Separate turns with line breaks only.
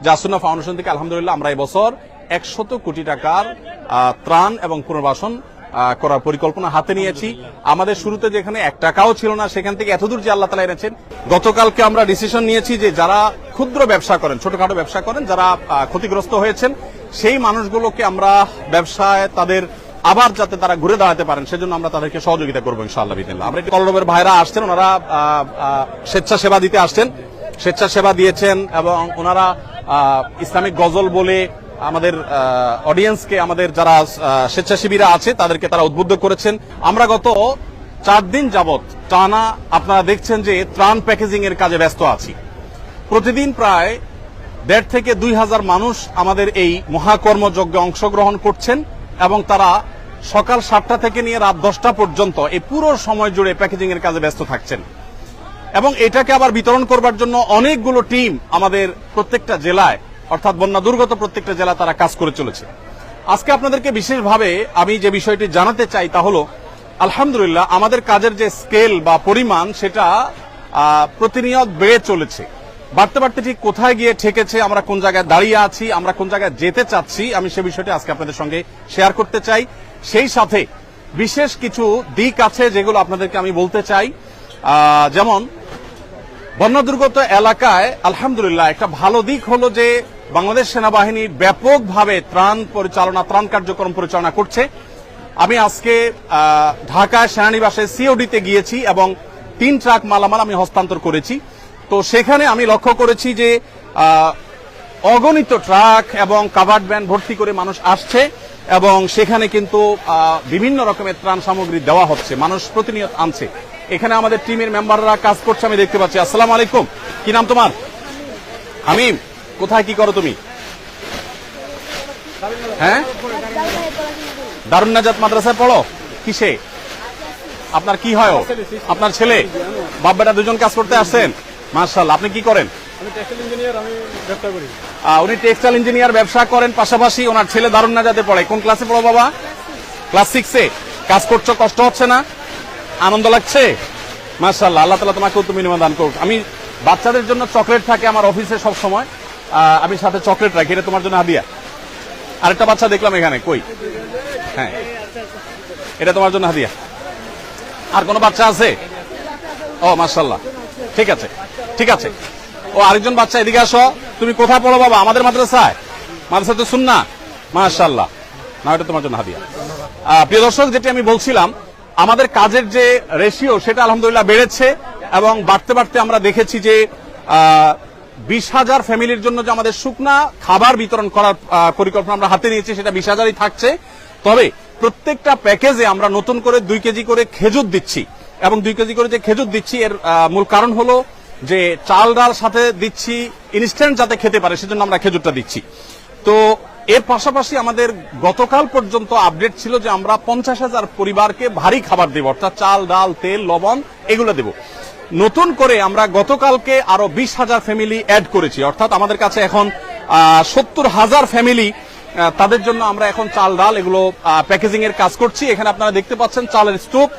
জাসুনা foundation থেকে আলহামদুলিল্লাহ আমরা এবছর 100 কোটি টাকার ত্রাণ এবং পুনর্বাসন করার পরিকল্পনা হাতে নিয়েছি। আমাদের শুরুতে যেখানে 1 টাকাও ছিল না, সেখান থেকে এতদূর যে আল্লাহ তাআলা এনেছেন। গতকালকে আমরা ডিসিশন নিয়েছি যে যারা ক্ষুদ্র ব্যবসা করেন, ছোটখাটো ব্যবসা করেন, যারা ক্ষতিগ্রস্ত হয়েছেন, সেই মানুষগুলোকে আমরা ব্যবসায় তাদের আবার যাতে তারা ঘুরে দাঁড়াতে পারেন সেজন্য আমরা তাদেরকে সহযোগিতা করবো ইনশাআল্লাহ বিদিনিল্লাহ। আমরা কলরবের ভাইরা আসছেন, ওনারা স্বেচ্ছাসেবা দিতে আসছেন, স্বেচ্ছাসেবা দিয়েছেন এবং ওনারা ইসলামিক গজল বলে আমাদের অডিয়েন্সকে, আমাদের যারা স্বেচ্ছাসেবীরা আছে তাদেরকে তারা উদ্বুদ্ধ করেছেন। আমরা গত 4 দিন যাবত টানা আপনারা দেখছেন যে ত্রাণ প্যাকেজিং এর কাজে ব্যস্ত আছি। প্রতিদিন প্রায় 1.5 থেকে 2,000 মানুষ আমাদের এই মহাকর্মযজ্ঞে অংশগ্রহণ করছেন এবং তারা সকাল 7টা থেকে নিয়ে রাত 10টা পর্যন্ত এই পুরো সময় জুড়ে প্যাকেজিং এর কাজে ব্যস্ত থাকছেন এবং এটাকে আবার বিতরণ করবার জন্য অনেকগুলো টিম আমাদের প্রত্যেকটা জেলায়, অর্থাৎ বন্যা দুর্গত প্রত্যেকটা জেলা তারা কাজ করে চলেছে। আজকে আপনাদেরকে বিশেষভাবে আমি যে বিষয়টি জানাতে চাই তা হলো, আলহামদুলিল্লাহ আমাদের কাজের যে স্কেল বা পরিমাণ সেটা প্রতিনিয়ত বেড়ে চলেছে। বাড়তে বাড়তে ঠিক কোথায় গিয়ে ঠেকেছে, আমরা কোন জায়গায় দাঁড়িয়ে আছি, আমরা কোন জায়গায় যেতে চাচ্ছি, আমি সে বিষয়টি আজকে আপনাদের সঙ্গে শেয়ার করতে চাই। সেই সাথে বিশেষ কিছু দিক আছে যেগুলো আপনাদেরকে আমি বলতে চাই। যেমন বন্যা দুর্গত এলাকায় আলহামদুলিল্লাহ একটা ভালো দিক হলো যে বাংলাদেশ সেনাবাহিনী ব্যাপকভাবে ত্রাণ কার্যক্রম পরিচালনা করছে। আমি আজকে ঢাকায় সেনানিবাসে সিওডিতে গিয়েছি এবং 3 ট্রাক মালামাল আমি হস্তান্তর করেছি। তো সেখানে আমি লক্ষ্য করেছি যে অগণিত ট্রাক এবং কাভার্ড ভ্যান ভর্তি করে মানুষ আসছে এবং সেখানে কিন্তু বিভিন্ন রকমের ত্রাণ সামগ্রী দেওয়া হচ্ছে, মানুষ প্রতিনিয়ত আনছে। এখানে আমাদের টিমের মেম্বাররা কাজ করছে, আমি দেখতে পাচ্ছি। আসসালামু আলাইকুম, কি নাম তোমার? হামিম, কোথায় কি করো তুমি? হ্যাঁ, দারুন নাজাত মাদ্রাসায় পড়ো। কিসে? আপনার কি হয়? আপনার ছেলে? বাপ বেটা দুজন কাজ করতে আসছেন, মাশাআল্লাহ। আপনি কি করেন? উনি টেক্সটাইল ইঞ্জিনিয়ার ব্যবসা করেন, পাশাপাশি ওনার ছেলে দারুন নাজাতে পড়ে। কোন ক্লাসে পড়ো বাবা? ক্লাস 6-এ। কাজ করছো, কষ্ট হচ্ছে না? আনন্দ লাগছে? মাশাআল্লাহ, আল্লাহ তাআলা তোমাকে উত্তম বিনিময় দান করুক। আমি বাচ্চাদের জন্য চকলেট থাকে আমার অফিসে সব সময়, আমি সাথে চকলেট রাখি, এটা তোমার জন্য হাদিয়া। আরেকটা বাচ্চা দেখলাম এখানে, কই? হ্যাঁ, এটা তোমার জন্য হাদিয়া। আর কোন বাচ্চা আছে? ও মাশাআল্লাহ, ঠিক আছে ঠিক আছে। ও আরেকজন বাচ্চা, এদিকে আসো। তুমি কোথায় পড়ো বাবা? আমাদের মাদ্রাসায়? মাদ্রাসাতে সুন্নাহ, মাশাআল্লাহ। না, এটা তোমার জন্য হাদিয়া। প্রিয় দর্শক, যেটি আমি বলছিলাম, আমাদের কাজের যে রেশিও সেটা আলহামদুলিল্লাহ বেড়েছে এবং বাড়তে বাড়তে আমরা দেখেছি যে 20,000 ফ্যামিলির জন্য যে আমাদের শুকনা খাবার বিতরণ করার পরিকল্পনা আমরা হাতে নিয়েছি, সেটা 20,000ই থাকছে। তবে প্রত্যেকটা প্যাকেজে আমরা নতুন করে 2 কেজি করে খেজুর দিচ্ছি এবং 2 কেজি করে যে খেজুর দিচ্ছি এর মূল কারণ হলো যে চাল ডাল সাথে দিচ্ছি ইনস্ট্যান্ট যাতে খেতে পারে, সেজন্য আমরা খেজুরটা দিচ্ছি। তো এর পাশাপাশি আমাদের গতকাল পর্যন্ত আপডেট ছিল যে আমরা 50,000 পরিবারকে ভারী খাবার দেব, অর্থাৎ চাল ডাল তেল লবণ এগুলো দেব। নতুন করে আমরা গতকালকে আরো 20,000 ফ্যামিলি অ্যাড করেছি, অর্থাৎ আমাদের কাছে এখন 70,000 ফ্যামিলি, তাদের জন্য আমরা এখন চাল ডাল এগুলো প্যাকেজিং এর কাজ করছি। এখানে আপনারা দেখতে পাচ্ছেন চালের স্তূপ,